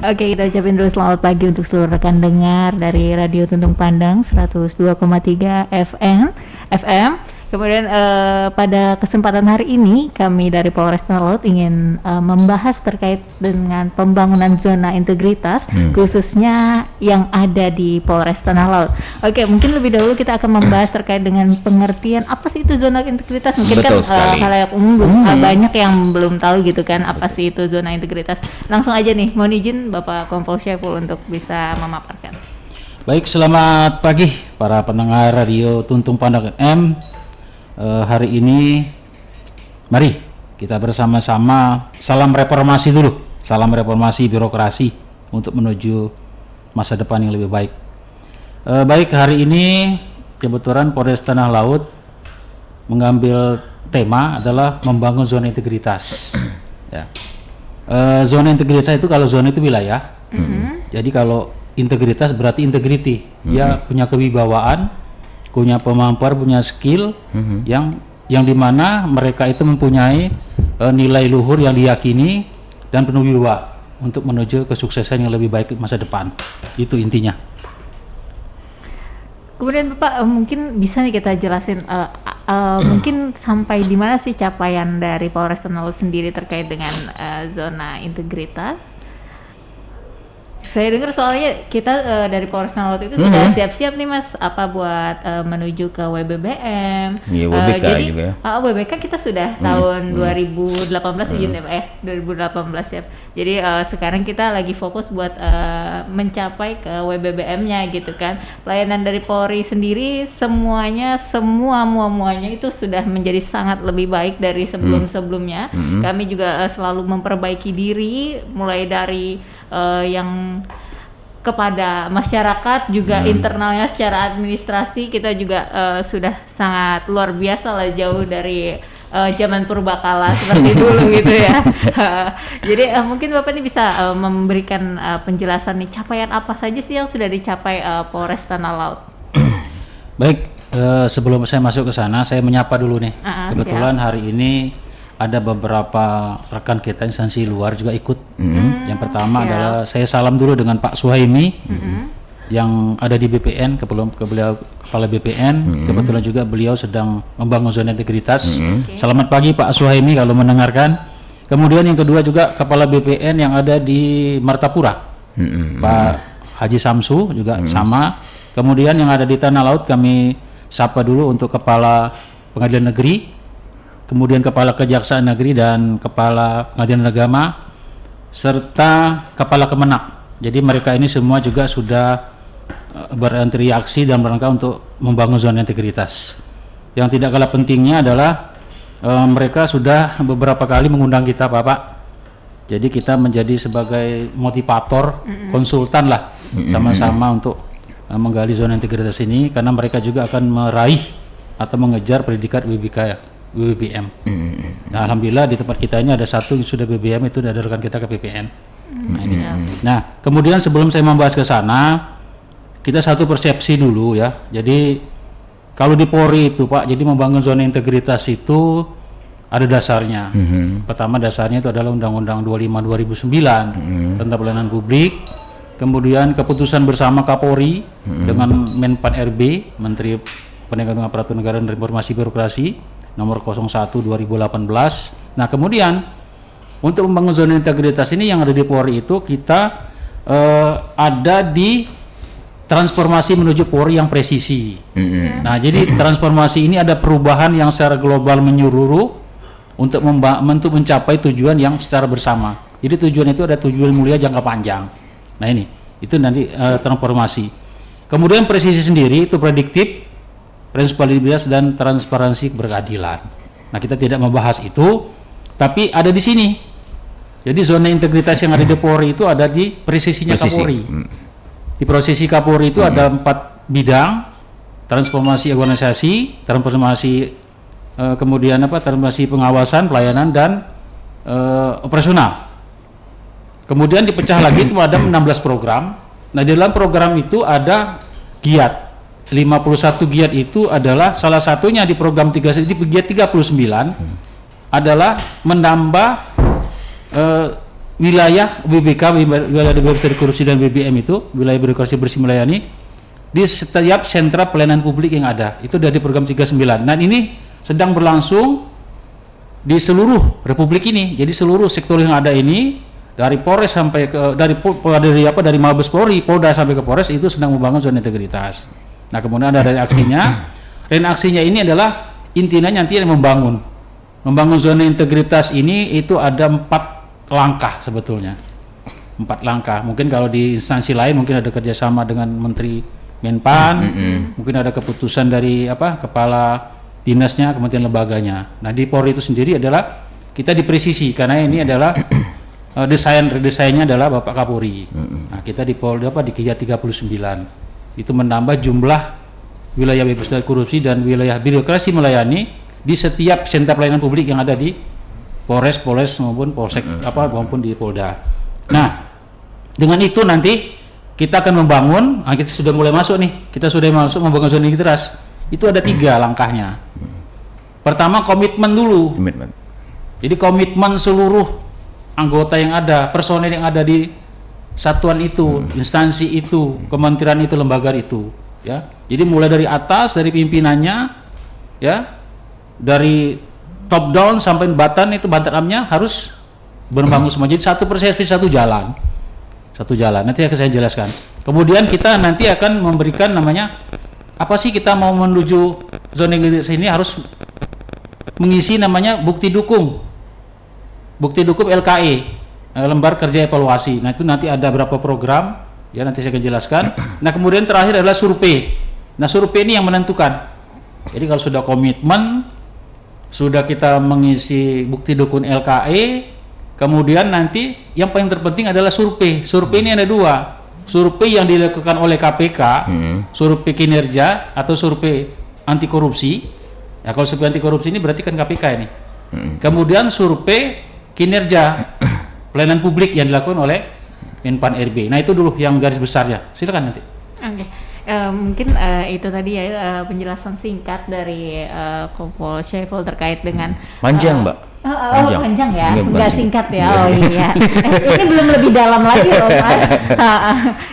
Oke, kita ucapin dulu selamat pagi untuk seluruh rekan dengar dari Radio Tuntung Pandang 102,3 FM. Kemudian pada kesempatan hari ini kami dari Polres Tanah Laut ingin membahas terkait dengan pembangunan zona integritas khususnya yang ada di Polres Tanah Laut. Oke, mungkin lebih dahulu kita akan membahas terkait dengan pengertian apa sih itu zona integritas. Mungkin Betul kan halayak umum banyak yang belum tahu gitu kan apa sih itu zona integritas. Langsung aja nih, mohon izin Bapak Kompol Syaiful untuk bisa memaparkan. Baik, selamat pagi para pendengar Radio Tuntung Pandang FM. Hari ini mari kita bersama-sama salam reformasi dulu, salam reformasi birokrasi untuk menuju masa depan yang lebih baik. Baik, hari ini kebetulan Polres Tanah Laut mengambil tema adalah membangun zona integritas. Ya. Zona integritas itu kalau zona itu wilayah, jadi kalau integritas berarti integrity, dia punya kewibawaan, punya kemampuan, punya skill yang dimana mereka itu mempunyai nilai luhur yang diyakini dan penuh wibawa untuk menuju kesuksesan yang lebih baik masa depan. Itu intinya. Kemudian Bapak mungkin bisa nih kita jelasin mungkin sampai di mana sih capaian dari Polres Tanah Laut sendiri terkait dengan zona integritas? Saya dengar soalnya kita dari Polres Tanah Laut itu sudah siap-siap nih Mas, apa buat menuju ke WBBM. Iya, WBK jadi juga ya. WBK kita sudah tahun 2018 izin ya Pak ya, 2018 ya. Jadi sekarang kita lagi fokus buat mencapai ke WBBM-nya gitu kan. Pelayanan dari Polri sendiri semuanya itu sudah menjadi sangat lebih baik dari sebelum-sebelumnya. Kami juga selalu memperbaiki diri mulai dari yang kepada masyarakat juga internalnya secara administrasi kita juga sudah sangat luar biasa lah, jauh dari zaman purbakala seperti dulu gitu ya. Jadi mungkin Bapak ini bisa memberikan penjelasan nih capaian apa saja sih yang sudah dicapai Polres Tanah Laut. Baik, sebelum saya masuk ke sana saya menyapa dulu nih. Kebetulan hari ini ada beberapa rekan kita instansi luar juga ikut. Yang pertama adalah saya salam dulu dengan Pak Suhaimi yang ada di BPN, Kepala BPN. Kebetulan juga beliau sedang membangun zona integritas. Selamat pagi Pak Suhaimi kalau mendengarkan. Kemudian yang kedua juga Kepala BPN yang ada di Martapura, Pak Haji Samsu juga sama. Kemudian yang ada di Tanah Laut kami sapa dulu untuk Kepala Pengadilan Negeri, kemudian Kepala Kejaksaan Negeri dan Kepala Pengadilan Agama, serta Kepala Kemenak. Jadi mereka ini semua juga sudah berinteraksi dalam rangka untuk membangun zona integritas. Yang tidak kalah pentingnya adalah mereka sudah beberapa kali mengundang kita Bapak. Jadi kita menjadi sebagai motivator, konsultan lah, sama-sama untuk menggali zona integritas ini, karena mereka juga akan meraih atau mengejar predikat WBBM. Nah, alhamdulillah di tempat kita ini ada satu yang sudah BBM, itu dari rekan kita ke PPN. Nah, kemudian sebelum saya membahas ke sana, kita satu persepsi dulu ya. Jadi kalau di Polri itu Pak, jadi membangun zona integritas itu ada dasarnya. Pertama dasarnya itu adalah Undang-Undang 25 2009 tentang pelayanan publik. Kemudian keputusan bersama Kapolri dengan Menpan RB, Menteri Penegakan Aparatur Negara dan Reformasi Birokrasi nomor 01 2018. Nah, kemudian untuk membangun zona integritas ini yang ada di Polri itu kita ada di transformasi menuju Polri yang presisi. Nah, jadi transformasi ini ada perubahan yang secara global menyeluruh untuk mencapai tujuan yang secara bersama. Jadi tujuan itu ada tujuan mulia jangka panjang. Nah, ini itu nanti transformasi. Kemudian presisi sendiri itu prediktif, responsibilitas dan transparansi berkeadilan. Nah, kita tidak membahas itu, tapi ada di sini. Jadi zona integritas yang ada di Polri itu ada di presisinya Kapolri. Di prosesi Kapolri itu ada 4 bidang: transformasi organisasi, transformasi transformasi pengawasan, pelayanan dan operasional. Kemudian dipecah lagi itu ada 16 program. Nah, di dalam program itu ada giat. 51 giat itu adalah salah satunya di program di giat 39 adalah menambah wilayah BBK, wilayah bebas dari korupsi dan BBM itu, wilayah birokrasi bersih melayani di setiap sentra pelayanan publik yang ada. Itu dari program 39. Dan ini sedang berlangsung di seluruh Republik ini. Jadi seluruh sektor yang ada ini, dari Polres sampai ke dari Mabes Polri, Polda sampai ke Polres, itu sedang membangun zona integritas. Nah, kemudian ada dari aksinya. Dan aksinya ini adalah intinya nanti membangun zona integritas ini. Itu ada 4 langkah sebetulnya. 4 langkah. Mungkin kalau di instansi lain mungkin ada kerjasama dengan Menteri Menpan, mungkin ada keputusan dari kepala dinasnya, kemudian lembaganya. Nah, di Polri itu sendiri adalah kita dipresisi karena ini adalah redesainnya adalah Bapak Kapolri. Nah, kita di Polda di Kia 39 itu menambah jumlah wilayah bebas dari korupsi dan wilayah birokrasi melayani di setiap sentra pelayanan publik yang ada di Polres maupun Polsek maupun di Polda. Nah, dengan itu nanti kita akan membangun. Kita sudah mulai masuk nih. Kita sudah masuk membangun zona integritas. Itu ada 3 langkahnya. Pertama, komitmen dulu. Jadi komitmen seluruh anggota yang ada, personel yang ada di satuan itu, instansi itu, kementerian itu, lembaga itu, ya. Jadi mulai dari atas, dari pimpinannya, ya, dari top down sampai bottom itu, bottom-nya harus berbangun semua. Jadi satu persepsi, satu jalan. Nanti akan saya jelaskan. Kemudian kita nanti akan memberikan namanya apa sih kita mau menuju zona integritas ini, harus mengisi namanya bukti dukung LKE. Lembar kerja evaluasi. Nah, itu nanti ada berapa program, ya nanti saya akan jelaskan. Nah, kemudian terakhir adalah survei. Nah, survei ini yang menentukan. Jadi kalau sudah komitmen, sudah kita mengisi bukti dukung LKE, kemudian nanti yang paling terpenting adalah survei. Survei ini ada 2. Survei yang dilakukan oleh KPK, survei kinerja atau survei anti korupsi. Ya, kalau survei anti korupsi ini berarti kan KPK ini. Kemudian survei kinerja pelayanan publik yang dilakukan oleh Menpan RB. Nah, itu dulu yang garis besarnya. Silakan nanti. Oke. Mungkin itu tadi ya penjelasan singkat dari Kompol Syaiful terkait dengan panjang, Mbak. Panjang ya, nggak singkat ya. Oh iya. Ini belum lebih dalam lagi loh, Mas.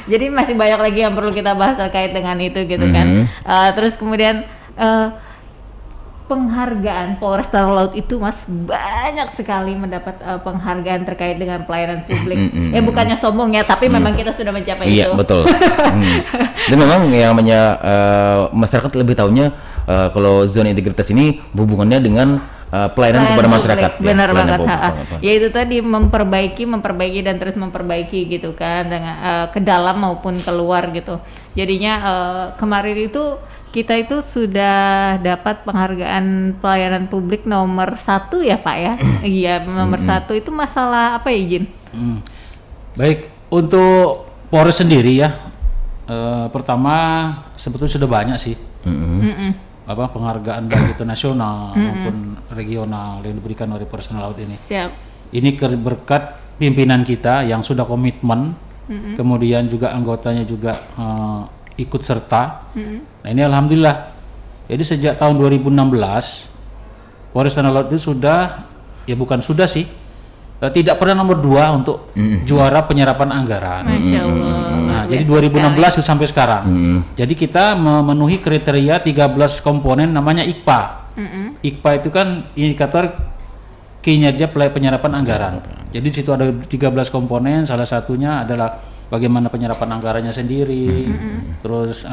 Jadi masih banyak lagi yang perlu kita bahas terkait dengan itu gitu kan. Terus kemudian penghargaan Polres Talaut itu, Mas, banyak sekali mendapat penghargaan terkait dengan pelayanan publik. Ya bukannya sombong ya, tapi memang kita sudah mencapai itu. Iya, betul. Dan memang yang namanya masyarakat lebih tahunya kalau zona integritas ini hubungannya dengan pelayanan kepada masyarakat. Benar banget. Ya itu tadi memperbaiki dan terus memperbaiki gitu kan, dengan ke dalam maupun keluar gitu. Jadinya kemarin itu kita itu sudah dapat penghargaan pelayanan publik nomor 1 ya Pak ya. Iya, nomor 1 itu masalah apa ya, Jin? Baik, untuk Polres sendiri ya, pertama sebetulnya sudah banyak sih penghargaan baik itu nasional maupun regional yang diberikan oleh Polres Laut ini. Siap. Ini berkat pimpinan kita yang sudah komitmen, kemudian juga anggotanya juga ikut serta. Nah, ini alhamdulillah. Jadi sejak tahun 2016 Polres Tanah Laut itu sudah, ya bukan sudah sih, tidak pernah nomor 2 untuk juara penyerapan anggaran. Masya Allah. Nah, jadi 2016 sampai sekarang. Jadi kita memenuhi kriteria 13 komponen namanya IKPA. IKPA itu kan indikator kinerja penyerapan anggaran. Jadi di situ ada 13 komponen, salah satunya adalah bagaimana penyerapan anggarannya sendiri, terus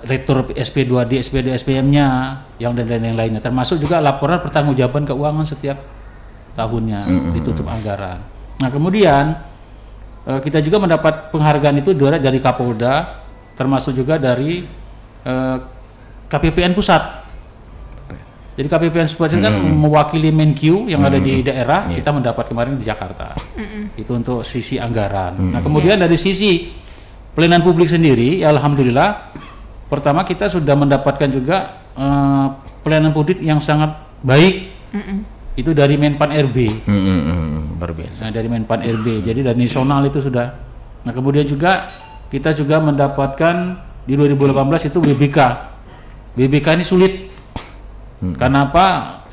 retur SP2D, SPD, SPM-nya, yang dan lain-lainnya, termasuk juga laporan pertanggungjawaban keuangan setiap tahunnya ditutup anggaran. Nah, kemudian kita juga mendapat penghargaan itu dari Kapolda, termasuk juga dari KPPN pusat. Jadi KPPN pusat kan mewakili Menkyu yang ada di daerah, kita mendapat kemarin di Jakarta. Itu untuk sisi anggaran. Nah, kemudian dari sisi pelayanan publik sendiri, ya alhamdulillah, pertama kita sudah mendapatkan juga pelayanan publik yang sangat baik. Itu dari Menpan RB. Luar biasa. Nah, dari Menpan RB. Jadi dari nasional itu sudah. Nah, kemudian juga kita juga mendapatkan di 2018 itu BBK. BBK ini sulit. Karena apa?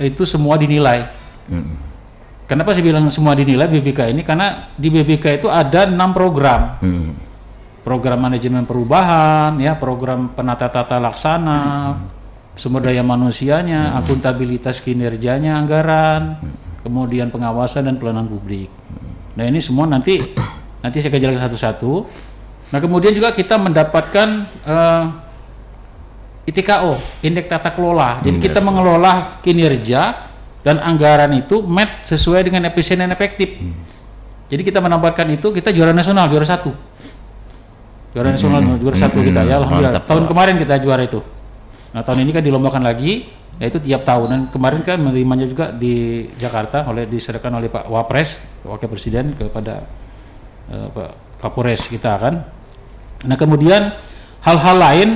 Itu semua dinilai. Kenapa saya bilang semua dinilai BBK ini? Karena di BBK itu ada 6 program. Program manajemen perubahan, ya, program penata tata laksana, sumber daya manusianya, akuntabilitas kinerjanya, anggaran, kemudian pengawasan dan pelayanan publik. Nah ini semua nanti saya akan jelaskan satu-satu. Nah kemudian juga kita mendapatkan ITKO, Indeks Tata Kelola. Jadi kita mengelola kinerja dan anggaran itu match sesuai dengan efisien dan efektif. Jadi kita mendapatkan itu, kita juara nasional, juara 1. Juara nasional, juara 1 kita ya, alhamdulillah. Mantap, tahun kemarin kita juara itu. Nah tahun ini kan dilombakan lagi, yaitu tiap tahun. Dan kemarin kan menerimanya juga di Jakarta, diserahkan oleh Pak Wapres, Wakil Presiden, kepada Pak Kapolres kita kan. Nah kemudian hal-hal lain,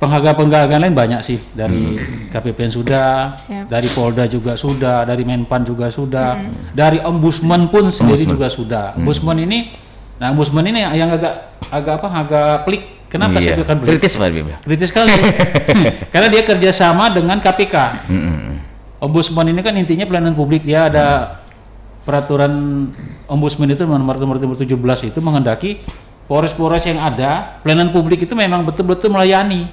penghargaan lain banyak sih, dari KPPN sudah, dari Polda juga sudah, dari Menpan juga sudah, dari Ombudsman pun sendiri juga sudah. Ombudsman ini yang agak pelik. Kenapa saya bilang pelik? Kritis Pak Bim. Kritis sekali. Karena dia kerjasama dengan KPK. Ombudsman ini kan intinya pelayanan publik, dia ada peraturan Ombudsman itu nomor 17 itu menghendaki Polres-polres yang ada, pelayanan publik itu memang betul-betul melayani,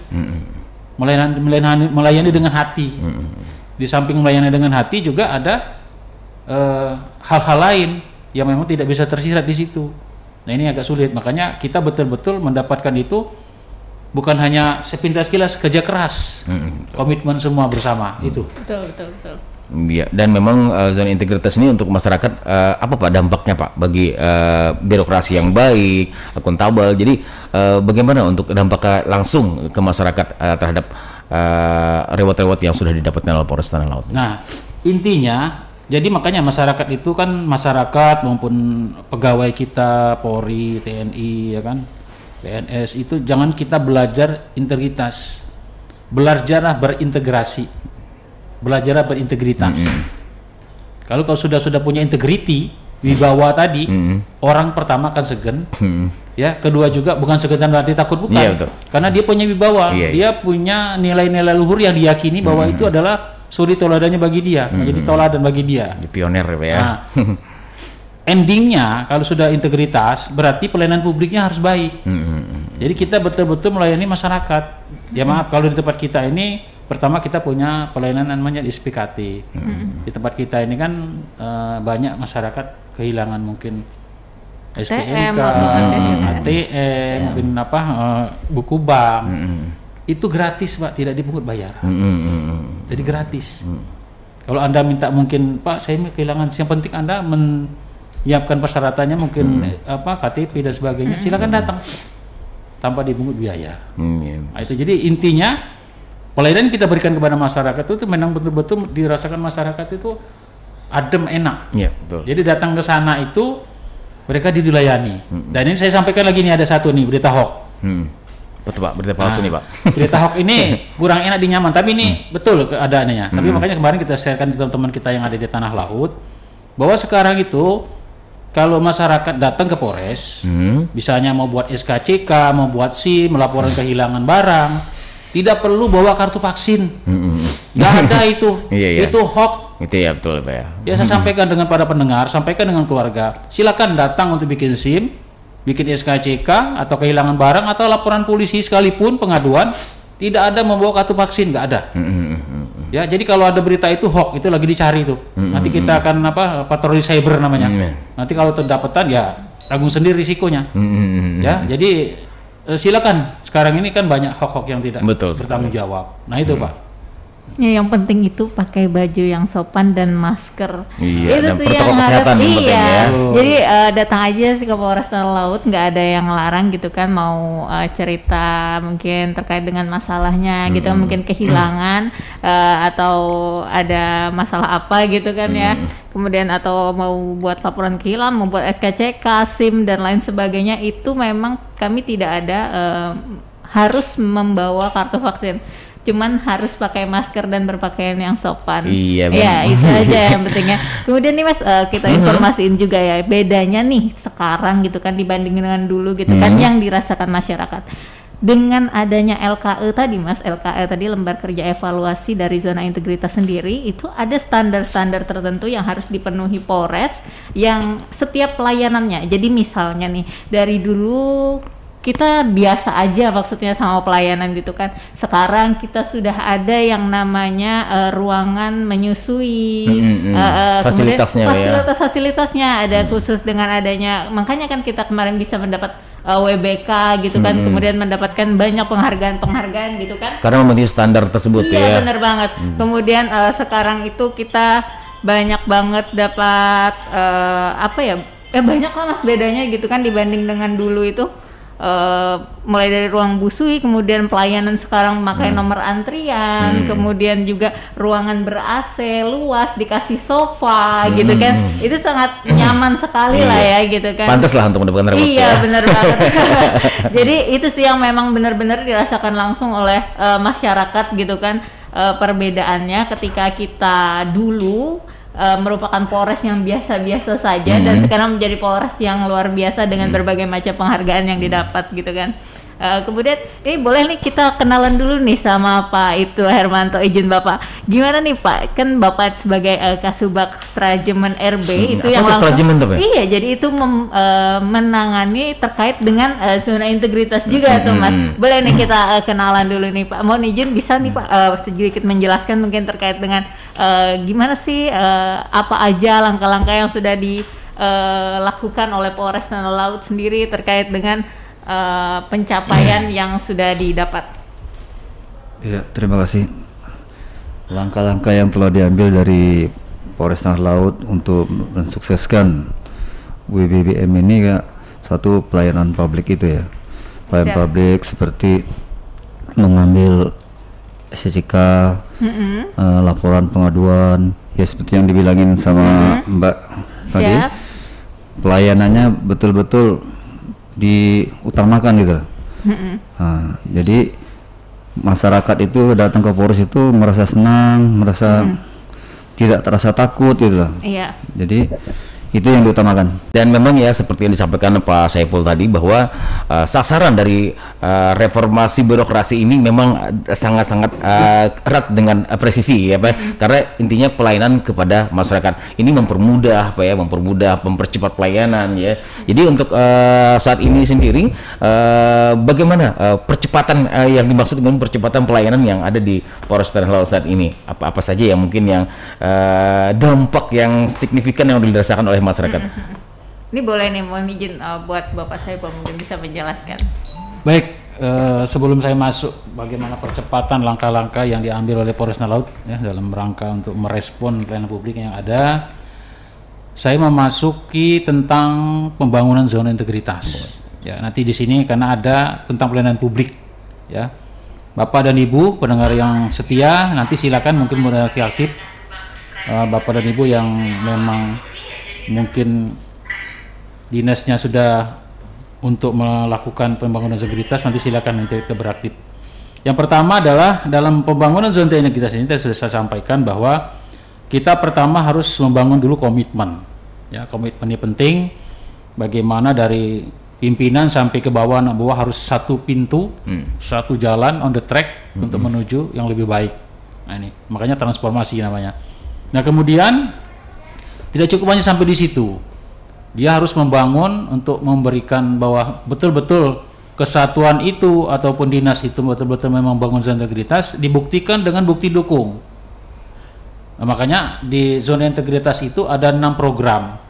melayani dengan hati. Di samping melayani dengan hati juga ada hal-hal lain yang memang tidak bisa tersirat di situ. Nah ini agak sulit, makanya kita betul-betul mendapatkan itu bukan hanya sepintas kilas, kerja keras, komitmen semua bersama itu. Betul. Ya, dan memang zona integritas ini untuk masyarakat apa Pak dampaknya Pak bagi birokrasi yang baik, akuntabel. Jadi bagaimana untuk dampaknya langsung ke masyarakat terhadap reward-reward yang sudah didapatkan oleh Polres Tanah Laut? Nah, intinya jadi makanya masyarakat itu kan masyarakat maupun pegawai kita, Polri, TNI ya kan, PNS itu jangan kita belajar integritas. Belajarlah berintegrasi. Belajar berintegritas. Kalau kau sudah punya integriti wibawa tadi, orang pertama akan segen, ya. Kedua juga bukan sekedar berarti takut, bukan. Iya, betul. Karena dia punya wibawa, Iya, dia punya nilai-nilai luhur yang diyakini bahwa itu adalah suri toladannya bagi dia, menjadi toladan bagi dia. Di pioner ya. Nah, endingnya kalau sudah integritas berarti pelayanan publiknya harus baik. Jadi kita betul-betul melayani masyarakat. Ya maaf kalau di tempat kita ini pertama kita punya pelayanan namanya SPKT. Di tempat kita ini kan banyak masyarakat kehilangan mungkin STNK, ATM, mungkin buku bank. Itu gratis Pak, tidak dipungut bayar. Jadi gratis. Kalau Anda minta mungkin Pak saya kehilangan, yang penting Anda menyiapkan persyaratannya mungkin KTP dan sebagainya, silakan datang tanpa dipungut biaya. Nah, itu jadi intinya pelayanan kita berikan kepada masyarakat itu memang betul-betul dirasakan masyarakat itu adem, enak. Iya, betul. Jadi datang ke sana itu mereka dilayani. Dan ini saya sampaikan lagi nih, ada satu nih berita hoax. Betul Pak, berita palsu nih Pak. Berita hoax ini kurang enak di nyaman, tapi ini betul keadaannya. Tapi makanya kemarin kita sharekan ke teman-teman kita yang ada di Tanah Laut bahwa sekarang itu kalau masyarakat datang ke Polres, misalnya mau buat SKCK, mau buat SIM, melaporkan kehilangan barang, tidak perlu bawa kartu vaksin. Nggak ada itu. Itu hoax. Itu ya betul Pak ya. Ya saya sampaikan dengan para pendengar, sampaikan dengan keluarga. Silakan datang untuk bikin SIM, bikin SKCK atau kehilangan barang atau laporan polisi sekalipun pengaduan, tidak ada membawa kartu vaksin, nggak ada. Ya, jadi kalau ada berita itu hoax, itu lagi dicari tuh. Nanti kita akan patroli cyber namanya. Nanti kalau terdapatan ya tanggung sendiri risikonya. Ya, jadi silakan. Sekarang ini kan banyak hoax yang tidak bertanggung jawab. Nah itu Pak. Ya, yang penting itu pakai baju yang sopan dan masker. Iya, itu dan tuh protokol yang kesehatan harus, penting iya. ya. Jadi datang aja sih ke Polres Tanah Laut, nggak ada yang larang gitu kan, mau cerita mungkin terkait dengan masalahnya gitu, mungkin kehilangan atau ada masalah apa gitu kan ya. Kemudian atau mau buat laporan kehilangan, mau buat SKCK, SIM dan lain sebagainya, itu memang kami tidak ada harus membawa kartu vaksin. Cuman harus pakai masker dan berpakaian yang sopan. Iya, ya itu aja yang pentingnya. Kemudian nih Mas, kita informasiin juga ya bedanya nih sekarang gitu kan dibandingin dengan dulu gitu kan yang dirasakan masyarakat. dengan adanya LKE tadi Mas, LKE tadi lembar kerja evaluasi dari zona integritas sendiri, itu ada standar-standar tertentu yang harus dipenuhi Polres yang setiap pelayanannya. Jadi misalnya nih, dari dulu kita biasa aja maksudnya sama pelayanan gitu kan. Sekarang kita sudah ada yang namanya ruangan menyusui, fasilitasnya, fasilitasnya ada khusus dengan adanya, makanya kan kita kemarin bisa mendapat WBK gitu kan, kemudian mendapatkan banyak penghargaan gitu kan. Karena memenuhi standar tersebut ya. Iya benar banget. Kemudian sekarang itu kita banyak banget dapat banyak lah Mas bedanya gitu kan dibanding dengan dulu itu. Mulai dari ruang busui, kemudian pelayanan sekarang memakai nomor antrian, kemudian juga ruangan ber-AC luas, dikasih sofa gitu kan, itu sangat nyaman sekali lah ya gitu kan. Pantas lah untuk mendapatkan reward. Iya benar banget. Jadi itu sih yang memang benar-benar dirasakan langsung oleh masyarakat gitu kan, perbedaannya ketika kita dulu merupakan Polres yang biasa-biasa saja dan sekarang menjadi Polres yang luar biasa dengan berbagai macam penghargaan yang didapat gitu kan. Kemudian ini boleh nih kita kenalan dulu nih sama Pak Ibtu Hermanto, izin Bapak. Gimana nih Pak? Kan Bapak sebagai Kasubag Strajemen RB itu yang langsung iya, jadi itu menangani terkait dengan zona integritas juga tuh Mas. Boleh nih kita kenalan dulu nih Pak. Mohon izin bisa nih Pak sedikit menjelaskan mungkin terkait dengan gimana sih apa aja langkah-langkah yang sudah dilakukan oleh Polres Tanah Laut sendiri terkait dengan pencapaian yang sudah didapat. Ya, terima kasih. Langkah-langkah yang telah diambil dari Polres Tanah Laut untuk mensukseskan WBBM ini ya, satu pelayanan publik itu ya. Pelayanan publik seperti mengambil SCK, laporan pengaduan, ya seperti yang dibilangin sama Mbak tadi. Pelayanannya betul-betul diutamakan gitu. Nah, jadi masyarakat itu datang ke Polres itu merasa senang, merasa tidak terasa takut gitu loh. Iya. Jadi itu yang diutamakan. Dan memang ya seperti yang disampaikan Pak Saiful tadi bahwa sasaran dari reformasi birokrasi ini memang sangat-sangat erat dengan presisi ya Pak. Karena intinya pelayanan kepada masyarakat ini mempermudah Pak ya, mempercepat pelayanan ya. Jadi untuk saat ini sendiri bagaimana percepatan yang dimaksud dengan percepatan pelayanan yang ada di Polres Tanah Laut saat ini? Apa saja yang mungkin yang dampak yang signifikan yang dirasakan oleh masyarakat? Ini boleh nih, mohon izin buat Bapak saya mungkin bisa menjelaskan. Baik, sebelum saya masuk bagaimana percepatan langkah-langkah yang diambil oleh Polres Tanah Laut ya dalam rangka untuk merespon pelayanan publik yang ada, saya memasuki tentang pembangunan zona integritas. Ya, nanti di sini karena ada tentang pelayanan publik ya. Bapak dan Ibu pendengar yang setia, nanti silakan mungkin mulai aktif. Bapak dan Ibu yang memang mungkin dinasnya sudah untuk melakukan pembangunan zona integritas, nanti silakan nanti kita beraktif. Yang pertama adalah dalam pembangunan zona integritas ini sudah saya sampaikan bahwa kita pertama harus membangun dulu komitmen. Ya, komitmen ini penting. Bagaimana dari pimpinan sampai ke bawah, anak bawah harus satu pintu, satu jalan on the track untuk menuju yang lebih baik. Nah ini makanya transformasi namanya. Nah kemudian tidak cukup hanya sampai di situ, dia harus membangun untuk memberikan bahwa betul-betul kesatuan itu ataupun dinas itu betul-betul memang bangun zona integritas, dibuktikan dengan bukti dukung. Nah, makanya di zona integritas itu ada 6 program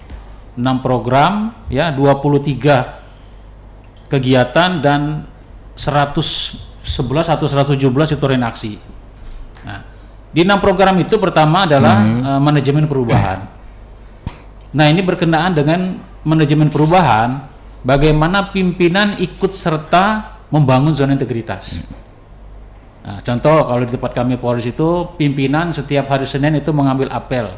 ya, 23 kegiatan dan 111 atau 117 itu reaksi. Nah, di 6 program itu pertama adalah manajemen perubahan. Nah ini berkenaan dengan manajemen perubahan, bagaimana pimpinan ikut serta membangun zona integritas. Nah, contoh kalau di tempat kami Polres itu pimpinan setiap hari Senin itu mengambil apel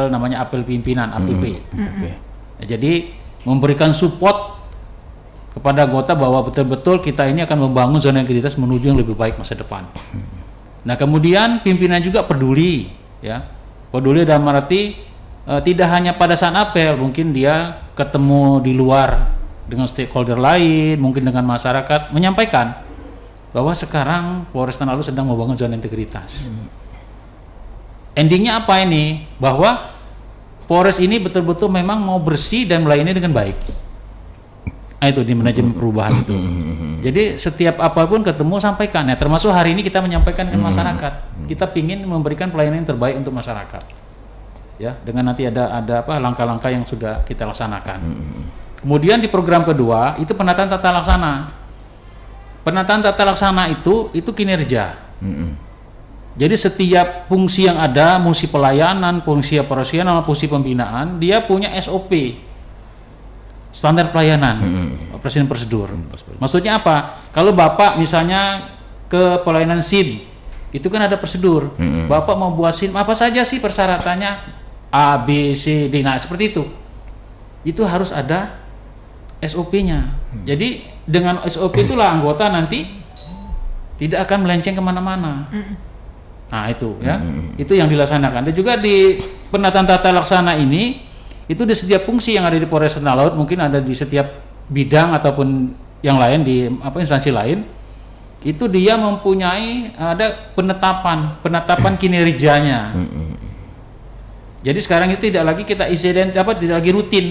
namanya apel pimpinan APP. Nah, jadi memberikan support kepada anggota bahwa betul-betul kita ini akan membangun zona integritas menuju yang lebih baik masa depan. Nah kemudian pimpinan juga peduli ya, peduli dalam arti tidak hanya pada saat apel, mungkin dia ketemu di luar dengan stakeholder lain, mungkin dengan masyarakat, menyampaikan bahwa sekarang Polres Tanah Lot sedang membangun zona integritas. Endingnya apa ini? Bahwa Polres ini betul-betul memang mau bersih dan melayani dengan baik. Nah, itu di manajemen perubahan itu. Jadi setiap apapun ketemu sampaikan. Ya, termasuk hari ini kita menyampaikan ke masyarakat. Kita ingin memberikan pelayanan yang terbaik untuk masyarakat. Ya, dengan nanti ada apa langkah-langkah yang sudah kita laksanakan. Kemudian di program kedua itu penataan tata laksana. Penataan tata laksana itu kinerja. Jadi setiap fungsi yang ada, fungsi pelayanan, fungsi operasional, fungsi pembinaan, dia punya SOP, standar pelayanan, operasi prosedur. Maksudnya apa? Kalau Bapak misalnya ke pelayanan SIM, itu kan ada prosedur. Bapak mau buat SIM, apa saja sih persyaratannya? A, B, C, D. Nah, seperti itu. Itu harus ada SOP-nya. Jadi dengan SOP itulah anggota nanti tidak akan melenceng kemana-mana. Nah itu ya, itu yang dilaksanakan. Dan juga di penataan tata laksana ini, itu di setiap fungsi yang ada di Polres Tanah Lot, mungkin ada di setiap bidang ataupun yang lain di instansi lain, itu dia mempunyai ada penetapan kinerjanya. Jadi sekarang itu tidak lagi kita tidak lagi rutin.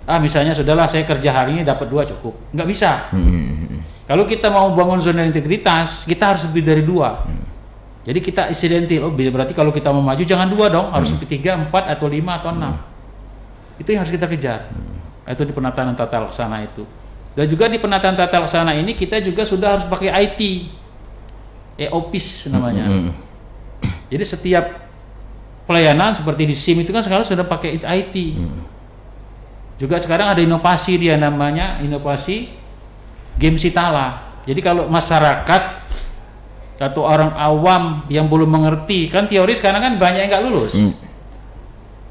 Misalnya sudahlah saya kerja hari ini dapat 2 cukup, nggak bisa. Kalau kita mau bangun zona integritas, kita harus lebih dari 2. Jadi kita insidentil, berarti kalau kita mau maju jangan 2 dong, harus 3, 4 atau 5 atau 6. Itu yang harus kita kejar. Itu di penataan tata laksana itu. Dan juga di penataan tata laksana ini kita juga sudah harus pakai IT, e-office namanya. Jadi setiap pelayanan seperti di SIM itu kan sekarang sudah pakai IT. Juga sekarang ada inovasi, dia namanya inovasi game Sitala. Jadi kalau masyarakat atau orang awam yang belum mengerti, kan teori sekarang kan banyak yang nggak lulus,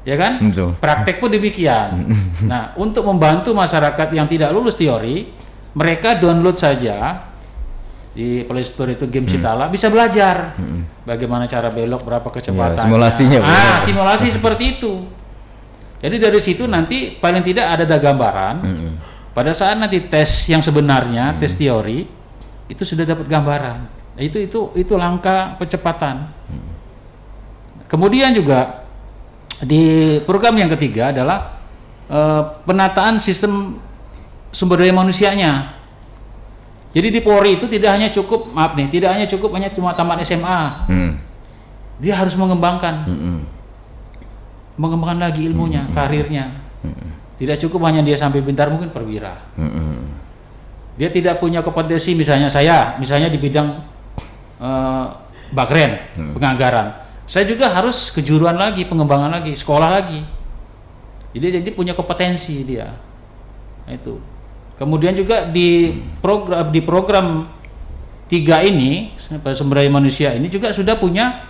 ya kan? Betul. Praktek pun demikian. Nah, untuk membantu masyarakat yang tidak lulus teori, mereka download saja di Play Store itu game Sitala, bisa belajar bagaimana cara belok, berapa kecepatannya. Simulasinya. Simulasi seperti itu. Jadi dari situ nanti paling tidak ada gambaran. Pada saat nanti tes yang sebenarnya, tes teori, itu sudah dapat gambaran. Itu langkah percepatan. Kemudian juga di program yang ketiga adalah penataan sistem sumber daya manusianya. Jadi di Polri itu tidak hanya cukup hanya cuma tamat SMA. Dia harus mengembangkan lagi ilmunya, karirnya. Tidak cukup hanya dia sampai pintar, mungkin perwira. Dia tidak punya kompetensi, misalnya di bidang Bakren, penganggaran. Saya juga harus kejuruan lagi, pengembangan lagi, sekolah lagi. Jadi punya kompetensi dia. Nah, itu. Kemudian juga di program 3 ini, sumber daya manusia ini juga sudah punya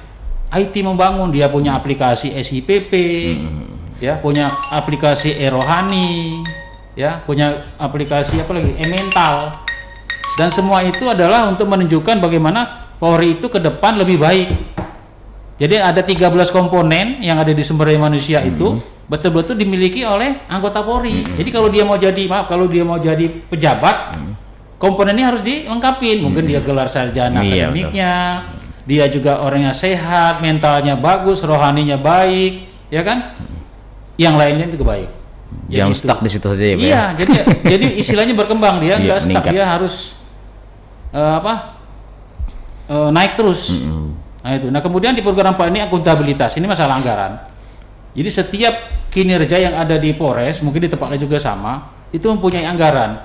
IT membangun. Dia punya aplikasi SIPP, ya, punya aplikasi e-rohani, ya, punya aplikasi apa lagi, e-mental. Dan semua itu adalah untuk menunjukkan bagaimana Polri itu ke depan lebih baik. Jadi ada 13 komponen yang ada di sumber daya manusia itu betul-betul dimiliki oleh anggota Polri. Jadi kalau dia mau jadi pejabat, komponennya harus dilengkapi. Mungkin dia gelar sarjana akademiknya, dia juga orangnya sehat, mentalnya bagus, rohaninya baik, ya kan? Yang lainnya juga baik. Jangan stuck di situ saja ya, Pak. Iya, jadi istilahnya berkembang, dia nggak stuck, dia harus naik terus. Nah itu. Nah kemudian di program Pak ini akuntabilitas, ini masalah anggaran. Jadi setiap kinerja yang ada di Polres, mungkin di tempatnya juga sama, itu mempunyai anggaran.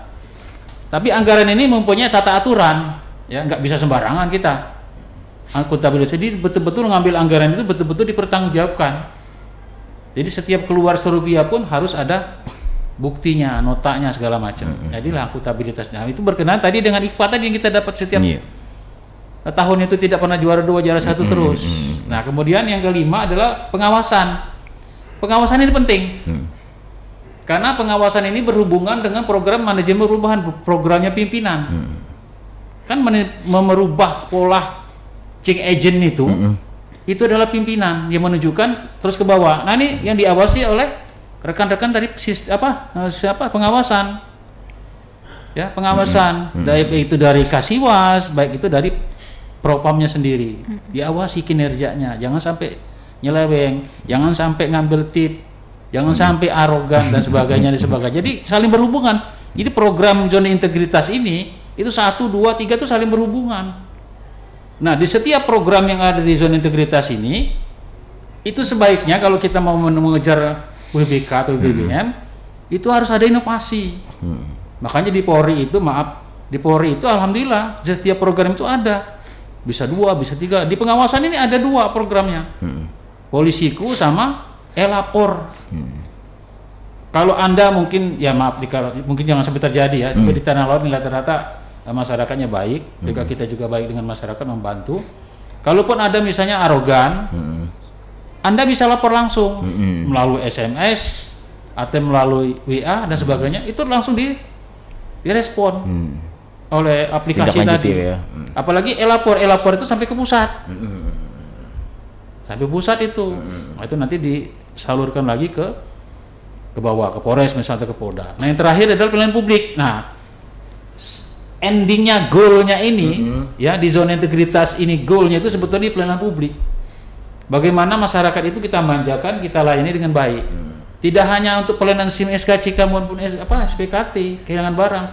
Tapi anggaran ini mempunyai tata aturan, ya nggak bisa sembarangan kita. Akuntabilitas, jadi betul-betul ngambil anggaran itu betul-betul dipertanggungjawabkan. Jadi setiap keluar serupiah pun harus ada buktinya, notanya segala macam. Jadilah akuntabilitasnya. Nah, itu berkenaan tadi dengan IKPA tadi yang kita dapat setiap tahun itu tidak pernah juara 2, juara 1 terus. Nah, kemudian yang kelima adalah pengawasan. Pengawasan ini penting. Karena pengawasan ini berhubungan dengan program manajemen perubahan, programnya pimpinan. Kan merubah pola change agent itu adalah pimpinan yang menunjukkan terus ke bawah. Nah, ini yang diawasi oleh rekan-rekan dari pengawasan. Ya, pengawasan, baik itu dari Kasiwas, baik itu dari Propamnya sendiri. Diawasi kinerjanya, jangan sampai nyeleweng, jangan sampai ngambil tip, jangan sampai arogan dan sebagainya dan sebagainya. Jadi saling berhubungan. Jadi program zona integritas ini itu 1, 2, 3 itu saling berhubungan. Nah, di setiap program yang ada di zona integritas ini itu sebaiknya kalau kita mau mengejar WBK atau WBBM itu harus ada inovasi. Makanya di Polri itu alhamdulillah setiap program itu ada. Bisa 2, bisa 3. Di pengawasan ini ada 2 programnya. Polisiku sama e-lapor. Kalau Anda mungkin ya maaf mungkin jangan sampai terjadi ya. Tapi di Tanah Laut ini rata-rata masyarakatnya baik, kita juga baik dengan masyarakat membantu. Kalaupun ada misalnya arogan, Anda bisa lapor langsung melalui SMS atau melalui WA dan sebagainya, itu langsung direspon oleh aplikasi tadi. Ya. Apalagi e-lapor itu sampai ke pusat. Sampai pusat itu. Nah, itu nanti disalurkan lagi ke bawah, ke Polres misalnya, ke Polda. Nah, yang terakhir adalah pelayanan publik. Nah, endingnya, goalnya ini ya di zona integritas ini, goalnya itu sebetulnya di pelayanan publik. Bagaimana masyarakat itu kita manjakan, kita layani dengan baik. Tidak hanya untuk pelayanan SIM, SKCK maupun SPKT, kehilangan barang.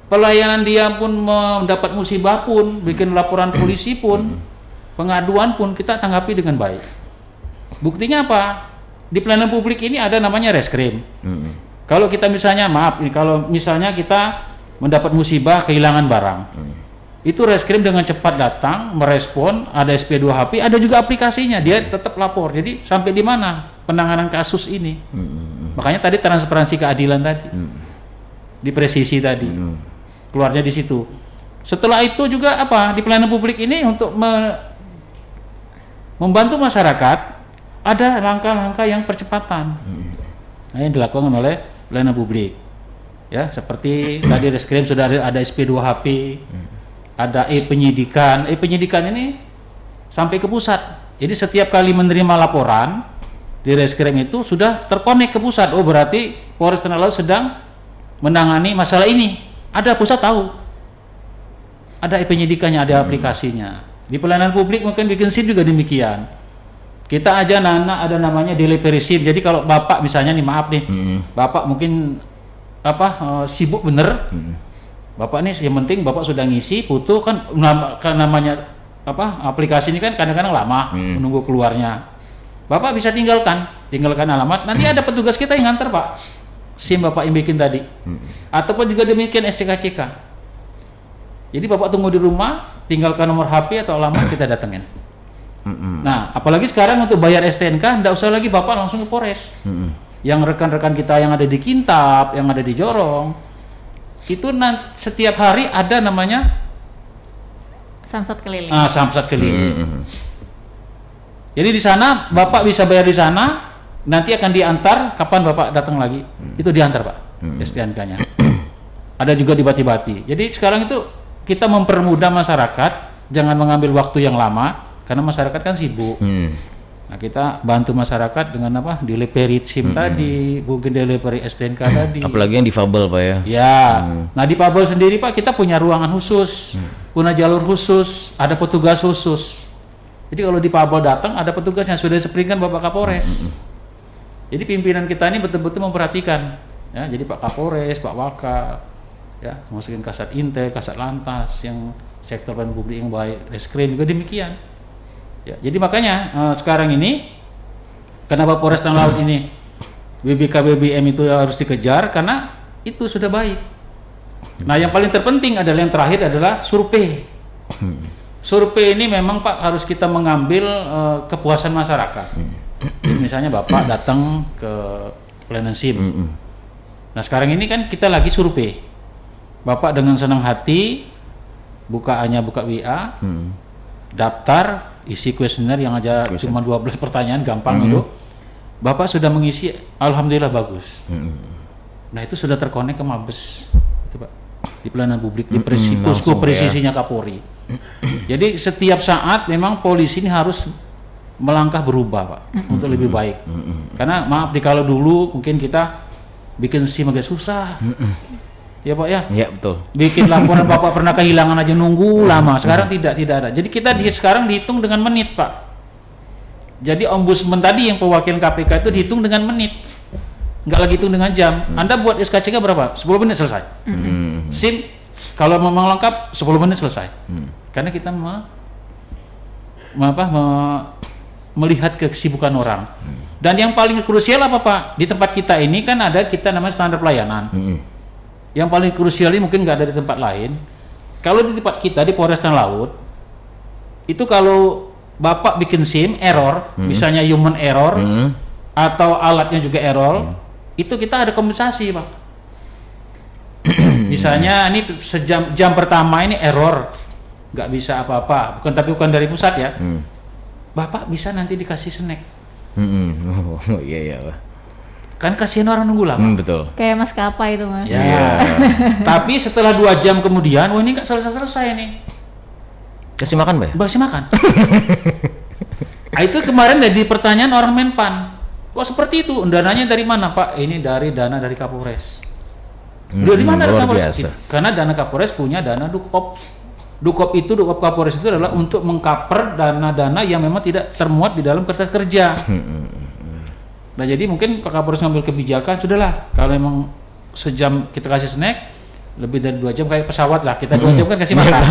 Pelayanan dia pun mendapat musibah pun, bikin laporan polisi pun, pengaduan pun kita tanggapi dengan baik. Buktinya apa? Di pelayanan publik ini ada namanya reskrim. Kalau kita misalnya, kalau misalnya kita mendapat musibah kehilangan barang, itu reskrim dengan cepat datang, merespon, ada SP2HP, ada juga aplikasinya, dia tetap lapor. Jadi sampai di mana penanganan kasus ini? Makanya tadi transparansi keadilan tadi, di presisi tadi, keluarnya di situ. Setelah itu juga apa? Di pelayanan publik ini untuk membantu masyarakat, ada langkah-langkah yang percepatan. Nah, yang dilakukan oleh pelayanan publik. Ya, seperti tadi reskrim sudah ada SP2HP, ada penyidikan. Penyidikan ini sampai ke pusat. Jadi setiap kali menerima laporan di reskrim itu sudah terkonek ke pusat. Oh, berarti Polres Tanah Laut sedang menangani masalah ini. Ada pusat tahu. Ada penyidikannya, ada aplikasinya. Di pelayanan publik mungkin bikin SIM juga demikian. Kita aja ada namanya delivery SIM. Jadi kalau Bapak misalnya nih, maaf nih, Bapak mungkin sibuk bener, Bapak nih yang penting Bapak sudah ngisi foto kan, namanya aplikasi ini kan kadang-kadang lama menunggu keluarnya. Bapak bisa tinggalkan alamat, nanti ada petugas kita yang nganter Pak SIM Bapak yang bikin tadi. Ataupun juga demikian SCKCK. Jadi Bapak tunggu di rumah, tinggalkan nomor HP atau alamat, kita datengin. Nah, apalagi sekarang untuk bayar STNK enggak usah lagi Bapak langsung ke Polres. Yang rekan-rekan kita yang ada di Kintab, yang ada di Jorong, itu setiap hari ada namanya Samsat keliling. Samsat keliling. Jadi di sana Bapak bisa bayar di sana, nanti akan diantar kapan Bapak datang lagi. Itu diantar Pak, STNK-nya. Ada juga di Bati-Bati. Jadi sekarang itu kita mempermudah masyarakat, jangan mengambil waktu yang lama karena masyarakat kan sibuk. Nah, kita bantu masyarakat dengan delivery SIM tadi, mungkin delivery STNK tadi. Apalagi yang difabel Pak ya. Ya. Nah, di Pabel sendiri Pak, kita punya ruangan khusus, punya jalur khusus, ada petugas khusus. Jadi kalau di Pabel datang ada petugas yang sudah diseprinkan Bapak Kapolres. Jadi pimpinan kita ini betul-betul memperhatikan. Ya, jadi Pak Kapolres, Pak Waka, ya, masukin Kasat Inte, Kasat Lantas, yang sektor pelayanan publik yang baik, reskrim juga demikian. Ya, jadi makanya sekarang ini kenapa Polres Tanah Laut ini WBK BBM itu harus dikejar karena itu sudah baik. Nah, yang paling terpenting adalah yang terakhir adalah survei. Survei ini memang Pak harus kita mengambil kepuasan masyarakat. Misalnya Bapak datang ke pelayanan SIM. Nah, sekarang ini kan kita lagi survei. Bapak dengan senang hati buka WA, daftar, isi kuesioner yang aja cuma 12 pertanyaan, gampang itu. Bapak sudah mengisi, alhamdulillah bagus. Nah, itu sudah terkonek ke Mabes, itu Pak, di pelayanan publik, di posko presisinya Kapolri. Jadi setiap saat memang polisi ini harus melangkah berubah Pak, untuk lebih baik. Karena maaf kalau dulu mungkin kita bikin SIM agak susah. ya Pak ya. Iya betul. Bikin laporan Bapak pernah kehilangan aja nunggu lama. Sekarang tidak ada. Jadi kita sekarang dihitung dengan menit Pak. Jadi ombudsman tadi yang perwakilan KPK itu dihitung dengan menit, nggak lagi hitung dengan jam. Anda buat SKCK berapa? 10 menit selesai. SIM kalau memang lengkap 10 menit selesai. Karena kita melihat kesibukan orang. Dan yang paling krusial apa Pak? Di tempat kita ini kan ada kita namanya standar pelayanan. Yang paling krusial ini mungkin nggak ada di tempat lain. Kalau di tempat kita di Polres Tanah Laut, itu kalau Bapak bikin SIM error, misalnya human error atau alatnya juga error, itu kita ada kompensasi Pak. Misalnya ini jam pertama ini error, nggak bisa apa-apa, bukan dari pusat ya. Bapak bisa nanti dikasih snack. Oh iya. Kan kasihan orang nunggu lama. Betul. Kayak maskapai itu Mas. Ya. Tapi setelah 2 jam kemudian, ini nggak selesai nih. Kasih makan Pak? Kasih makan. Nah, itu kemarin dari pertanyaan orang Menpan. Kok seperti itu? Dananya dari mana Pak? Ini dari dana dari Kapolres. Dari mana dari Kapolres? Karena dana Kapolres punya dana Dukop. Dukop Kapolres itu adalah untuk mengcover dana-dana yang memang tidak termuat di dalam kertas kerja. Nah jadi mungkin Pak Kapolres ngambil kebijakan, sudahlah kalau memang sejam kita kasih snack, lebih dari 2 jam kayak pesawat lah, kita 2 jam kan kasih makan.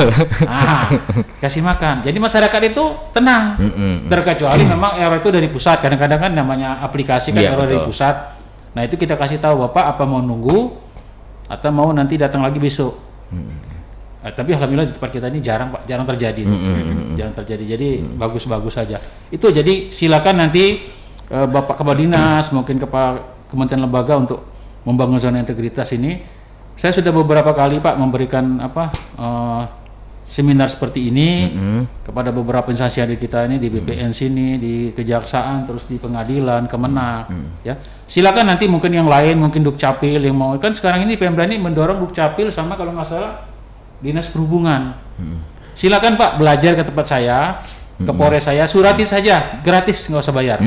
Kasih makan. Jadi masyarakat itu tenang. Terkecuali memang error itu dari pusat. Kadang-kadang kan namanya aplikasi kan error dari pusat. Nah itu kita kasih tahu Bapak apa mau nunggu atau mau nanti datang lagi besok. Tapi alhamdulillah di tempat kita ini jarang Pak, jarang terjadi. Jarang terjadi. Jadi bagus-bagus saja. Itu jadi silakan nanti Bapak Kepala Dinas, mungkin Kepala Kementerian Lembaga untuk membangun zona integritas ini. Saya sudah beberapa kali Pak memberikan seminar seperti ini kepada beberapa instansi adik kita ini di BPN sini, di Kejaksaan, terus di Pengadilan, Kemenak. Ya, silakan nanti mungkin yang lain, mungkin Dukcapil yang mau, kan sekarang ini Pemda ini mendorong Dukcapil sama kalau nggak salah Dinas Perhubungan. Silakan Pak belajar ke tempat saya, ke Polres saya, surati saja, gratis, nggak usah bayar.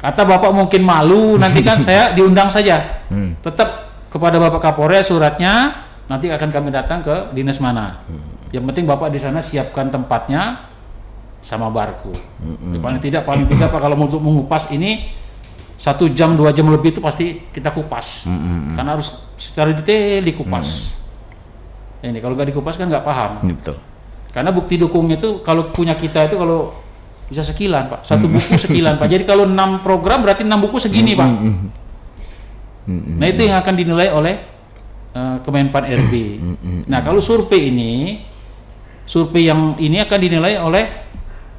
Atau Bapak mungkin malu, nanti kan saya diundang saja. Tetap kepada Bapak Kapolres suratnya, nanti akan kami datang ke dinas mana. Yang penting Bapak di sana siapkan tempatnya sama barku. Paling tidak Pak kalau untuk mengupas ini 1 jam 2 jam lebih itu pasti kita kupas. Karena harus secara detail dikupas. Ini kalau nggak dikupas kan nggak paham. Betul. Karena bukti dukungnya itu kalau punya kita itu kalau bisa sekilan Pak, 1 buku sekilan Pak. Jadi kalau 6 program berarti 6 buku segini Pak. Nah itu yang akan dinilai oleh Kemenpan RB. Nah kalau survei yang ini akan dinilai oleh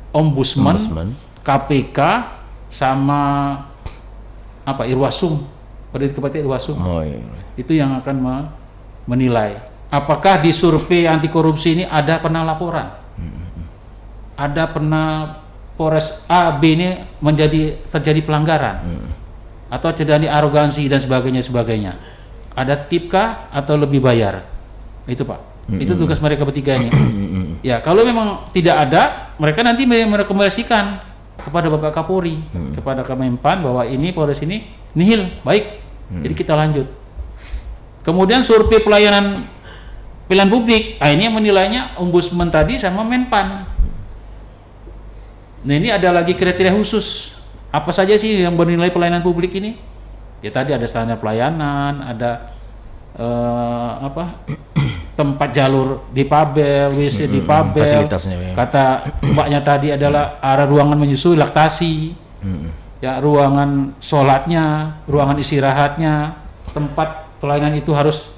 Ombudsman. KPK sama apa Irwasum, pada tempatnya Irwasum. Itu yang akan menilai. Apakah di survei anti korupsi ini ada pernah laporan? Ada pernah Polres A, B ini terjadi pelanggaran? Atau terjadi arogansi dan sebagainya? Ada tip kah atau lebih bayar? Itu Pak. Itu tugas mereka bertiga ini. Ya, kalau memang tidak ada, mereka nanti merekomendasikan kepada Bapak Kapolri, kepada Kemenpan bahwa ini Polres ini nihil, baik. Jadi kita lanjut. Kemudian survei pelayanan publik, ini yang menilainya Ombudsman tadi sama Menpan. Nah ini ada lagi kriteria khusus. Apa saja sih yang bernilai pelayanan publik ini? Ya tadi ada standar pelayanan, ada tempat jalur di Pabel, WC di Pabel. Fasilitasnya, ya. Kata mbaknya tadi adalah area ruangan menyusui, laktasi, ya ruangan sholatnya, ruangan istirahatnya, tempat pelayanan itu harus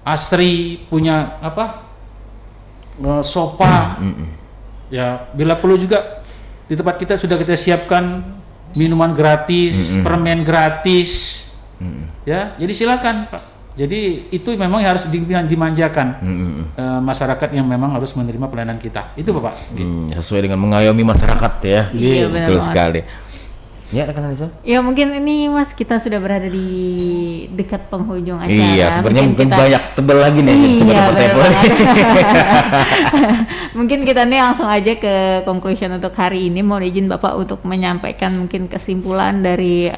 asri, punya sofa. Ya bila perlu juga di tempat kita sudah kita siapkan minuman gratis, permen gratis. Ya, jadi silakan Pak. Jadi itu memang harus dimanjakan masyarakat yang memang harus menerima pelayanan kita. Itu Bapak. Sesuai dengan mengayomi masyarakat ya. Iya, betul sekali. Ya, rekan Anissa. Ya mungkin ini Mas kita sudah berada di dekat penghujung acara. Iya, sebenarnya mungkin banyak tebel lagi nih. Iya, mungkin kita nih langsung aja ke conclusion untuk hari ini. Mohon izin Bapak untuk menyampaikan mungkin kesimpulan dari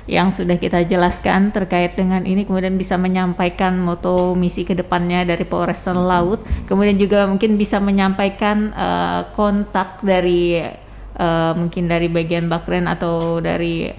yang sudah kita jelaskan terkait dengan ini, kemudian bisa menyampaikan moto misi kedepannya dari Polres Tanah Laut, kemudian juga mungkin bisa menyampaikan kontak dari mungkin dari bagian Bakren atau dari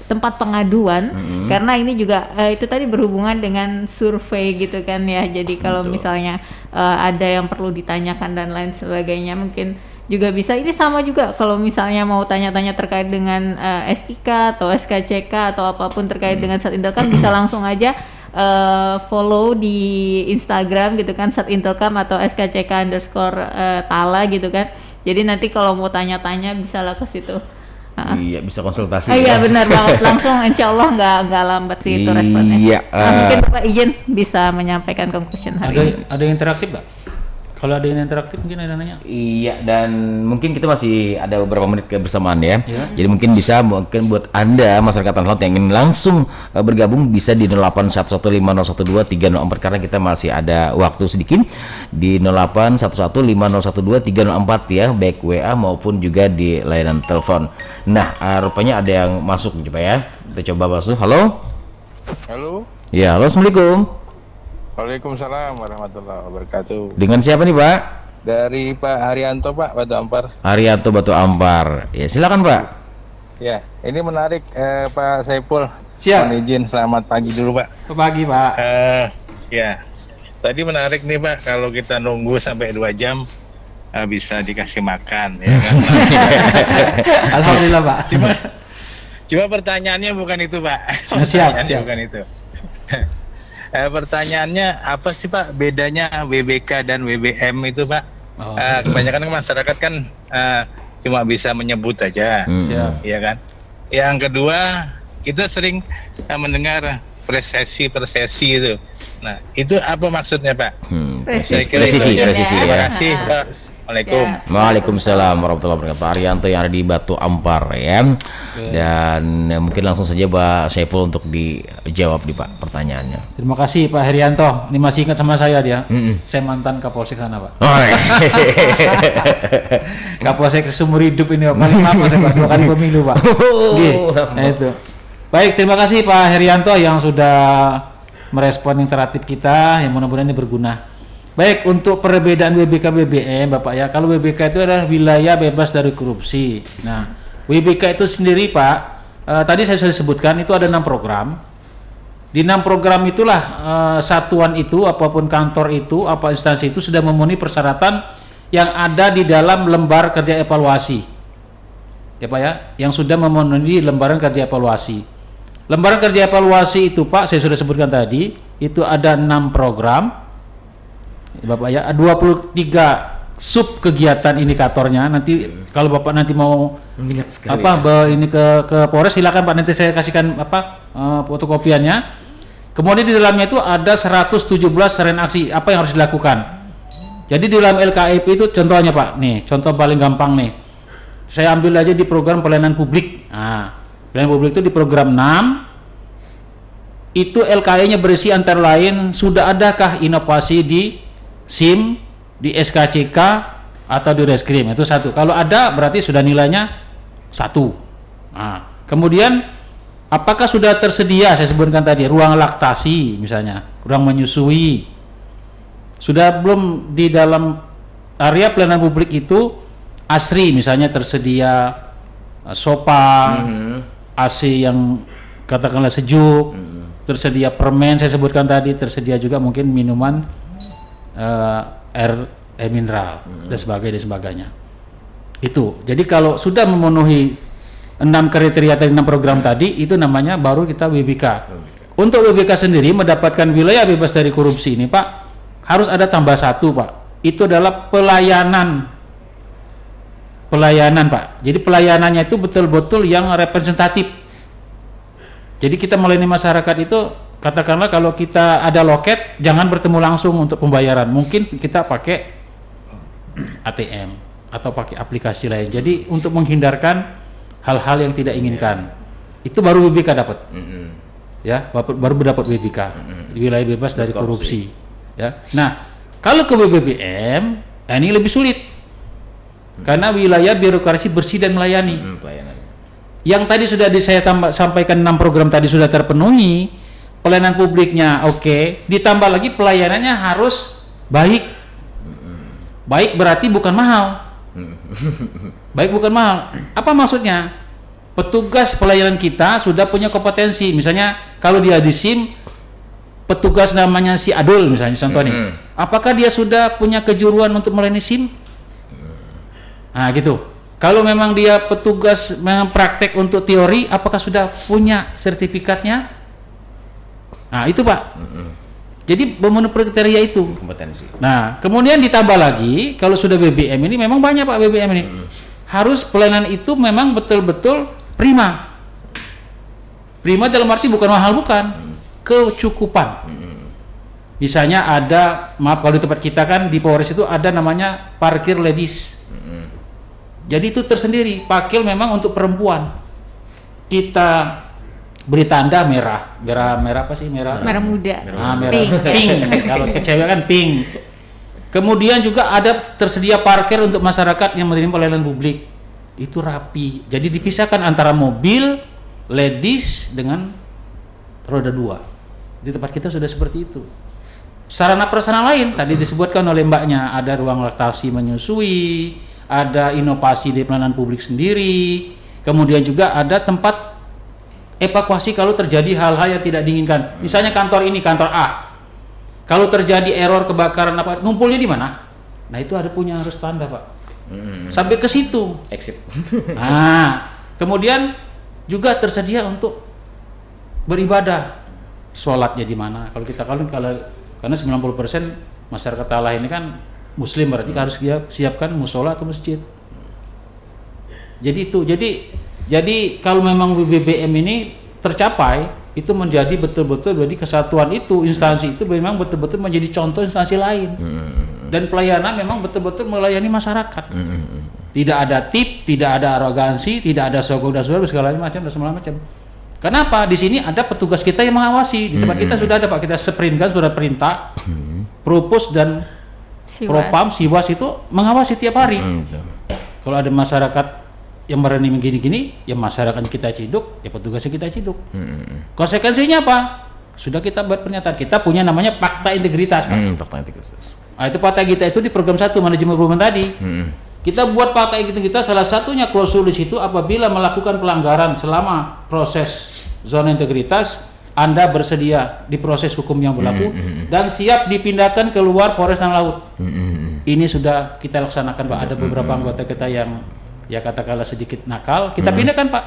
tempat pengaduan, karena ini juga itu tadi berhubungan dengan survei gitu kan ya. Jadi kalau misalnya ada yang perlu ditanyakan dan lain sebagainya, mungkin juga bisa. Ini sama juga kalau misalnya mau tanya-tanya terkait dengan SIK atau SKCK atau apapun terkait dengan Satintelkam, bisa langsung aja follow di Instagram gitu kan, Satintelkam atau SKCK_Tala gitu kan. Jadi nanti kalau mau tanya-tanya bisa lah ke situ. Iya, bisa konsultasi. Iya benar banget, langsung insya Allah nggak lambat sih itu responnya. Iya, mungkin Bapak izin bisa menyampaikan conclusion hari ini. Ada yang interaktif Pak? Kalau ada yang interaktif mungkin ada nanya. Iya, dan mungkin kita masih ada beberapa menit kebersamaan ya. Jadi mungkin buat Anda masyarakat Tanah Laut yang ingin langsung bergabung bisa di 081150123004 karena kita masih ada waktu sedikit di 081150123004 ya, baik WA maupun juga di layanan telepon. Nah, rupanya ada yang masuk coba ya. Kita coba masuk. Halo. Halo. Ya, halo, assalamualaikum. Waalaikumsalam warahmatullahi wabarakatuh. Dengan siapa nih Pak? Dari Pak Haryanto Pak, Batu Ampar. Haryanto Batu Ampar. Ya silakan Pak. Ya, ini menarik Pak Saiful. Siap. Mohon izin, selamat pagi dulu Pak. Selamat pagi Pak. Ya, tadi menarik nih Pak, kalau kita nunggu sampai 2 jam bisa dikasih makan ya kan. Alhamdulillah Pak. Cuma pertanyaannya bukan itu Pak. Siap. Bukan itu. Pertanyaannya apa sih Pak bedanya WBK dan WBM itu Pak? Kebanyakan masyarakat kan cuma bisa menyebut aja, ya kan? Yang kedua, kita sering mendengar presesi itu. Nah, itu apa maksudnya Pak? Presisi Terima ya. kasih Pak. Waalaikumsalam. Waalaikumsalam warahmatullahi wabarakatuh. Pak Haryanto yang ada di Batu Ampar ya. Dan mungkin langsung saja Pak Saiful untuk dijawab di Pak pertanyaannya. Terima kasih Pak Haryanto. Ini masih ingat sama saya dia. Saya mantan Kapolsek sana Pak. Kapolsek seumur hidup ini Pak. Paling lama saya Pak, 2 kali pemilu Pak. Nah itu. Baik, terima kasih Pak Haryanto yang sudah merespon interaktif kita. Yang mudah-mudahan ini berguna. Baik, untuk perbedaan WBK BBM Bapak ya, kalau WBK itu adalah wilayah bebas dari korupsi. Nah, WBK itu sendiri Pak, tadi saya sudah sebutkan itu ada 6 program. Di 6 program itulah satuan itu, apapun kantor itu, apa instansi itu sudah memenuhi persyaratan yang ada di dalam lembar kerja evaluasi. Ya Pak ya, yang sudah memenuhi lembaran kerja evaluasi. Lembaran kerja evaluasi itu Pak, saya sudah sebutkan tadi, itu ada 6 program. Bapak ya, 23 sub kegiatan indikatornya. Nanti kalau Bapak nanti mau ini ke Polres silakan Pak, nanti saya kasihkan fotokopiannya. Kemudian di dalamnya itu ada 117 serangkaian aksi apa yang harus dilakukan. Jadi di dalam LKIP itu contohnya Pak, nih contoh paling gampang nih. Saya ambil aja di program pelayanan publik. Nah, pelayanan publik itu di program 6 itu LKI-nya berisi antara lain sudah adakah inovasi di SIM, di SKCK atau di Reskrim, itu 1. Kalau ada berarti sudah nilainya 1. Nah, kemudian apakah sudah tersedia, saya sebutkan tadi, ruang laktasi misalnya, ruang menyusui. Sudah belum di dalam area pelayanan publik itu ASRI misalnya tersedia sofa, AC yang katakanlah sejuk, tersedia permen saya sebutkan tadi, tersedia juga mungkin minuman air mineral dan sebagainya. Itu. Jadi kalau sudah memenuhi 6 kriteria tadi, 6 program tadi, itu namanya baru kita WBK. Untuk WBK sendiri mendapatkan wilayah bebas dari korupsi ini Pak, harus ada tambah 1 Pak. Itu adalah pelayanan Pak. Jadi pelayanannya itu betul-betul yang representatif. Jadi kita melayani masyarakat itu, katakanlah kalau kita ada loket, jangan bertemu langsung untuk pembayaran. Mungkin kita pakai ATM atau pakai aplikasi lain. Jadi untuk menghindarkan hal-hal yang tidak inginkan, itu baru WBK dapat. Ya, baru dapat WBK, wilayah bebas dari korupsi. Ya. Nah, kalau ke BBM, ini lebih sulit. Karena wilayah birokrasi bersih dan melayani. yang tadi sudah saya sampaikan 6 program tadi sudah terpenuhi, pelayanan publiknya oke, ditambah lagi pelayanannya harus baik. Baik berarti bukan mahal. Baik bukan mahal. Apa maksudnya? Petugas pelayanan kita sudah punya kompetensi. Misalnya kalau dia di SIM, petugas namanya si Adul misalnya contoh nih. Apakah dia sudah punya kejuruan untuk melayani SIM? Nah gitu. Kalau memang dia petugas memang praktek untuk teori, apakah sudah punya sertifikatnya? Nah itu Pak. Jadi memenuhi kriteria itu. Kompetensi. Nah kemudian ditambah lagi, kalau sudah BBM ini memang banyak Pak BBM ini. Harus pelayanan itu memang betul-betul prima. Prima dalam arti bukan mahal, bukan. Kecukupan. Misalnya ada, maaf kalau di tempat kita kan di Polres itu ada namanya parkir ladies. Jadi itu tersendiri, parkir memang untuk perempuan. Kita beri tanda merah apa sih merah muda. Merah pink. Kalau ke cewek kan pink. Kemudian juga ada tersedia parkir untuk masyarakat yang menerima pelayanan publik. Itu rapi. Jadi dipisahkan antara mobil ladies dengan roda 2. Di tempat kita sudah seperti itu. Sarana prasarana lain tadi disebutkan oleh mbaknya, ada ruang laktasi menyusui, ada inovasi di pelayanan publik sendiri, kemudian juga ada tempat evakuasi kalau terjadi hal-hal yang tidak diinginkan. Misalnya kantor ini, kantor A, kalau terjadi error kebakaran apa, ngumpulnya di mana? Nah itu ada punya harus tanda Pak. Sampai ke situ. Exit. Nah, kemudian juga tersedia untuk beribadah. Sholatnya di mana? Kalau kita karena 90% masyarakat Allah ini kan Muslim, berarti harus siapkan musola atau masjid. Jadi itu, jadi kalau memang BBM ini tercapai, itu menjadi betul-betul jadi kesatuan itu, instansi itu memang betul-betul menjadi contoh instansi lain. Dan pelayanan memang betul-betul melayani masyarakat. Tidak ada tip, tidak ada arogansi, tidak ada sogok dan segala macam dan segala macam. Kenapa? Di sini ada petugas kita yang mengawasi. Di tempat kita sudah ada Pak, kita sprintkan sudah perintah, Propus dan Propam, Siwas itu mengawasi tiap hari. Kalau ada masyarakat yang berani begini-gini, ya masyarakat kita ciduk, ya petugasnya kita ciduk. Konsekuensinya apa? Sudah kita buat pernyataan. Kita punya namanya Fakta Integritas kan? Fakta Integritas. Nah, itu fakta kita itu di program 1 manajemen perubahan tadi. Kita buat fakta integritas, salah satunya klausul di situ, apabila melakukan pelanggaran selama proses zona integritas, Anda bersedia diproses hukum yang berlaku dan siap dipindahkan keluar Polres Tanah Laut. Ini sudah kita laksanakan Pak. Ada beberapa anggota kita yang ya katakanlah sedikit nakal, kita pindahkan Pak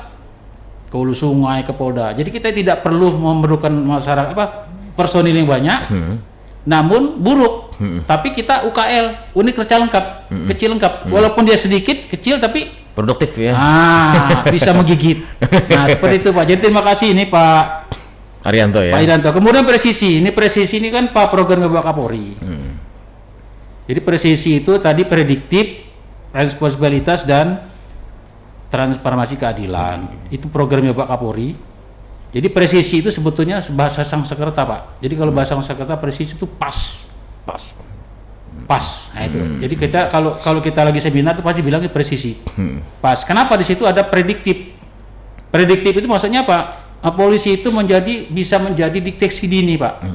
ke hulu sungai, ke Polda. Jadi kita tidak perlu memerlukan masyarakat personil yang banyak, namun buruk. Tapi kita UKL, unit kerja lengkap, kecil lengkap. Walaupun dia sedikit, kecil tapi produktif ya. Bisa menggigit. Nah seperti itu Pak. Jadi terima kasih ini Pak Arianto ya. Pak Arianto. Kemudian presisi ini kan Pak program Bapak Kapolri. Jadi presisi itu tadi prediktif, responsibilitas dan transformasi keadilan. Itu programnya Bapak Kapolri. Jadi presisi itu sebetulnya bahasa Sanskerta Pak. Jadi kalau bahasa Sanskerta presisi itu pas. Nah itu. Jadi kita kalau kita lagi seminar itu pasti bilangnya presisi. Pas. Kenapa di situ ada prediktif? Prediktif itu maksudnya apa? Polisi itu bisa menjadi deteksi dini Pak.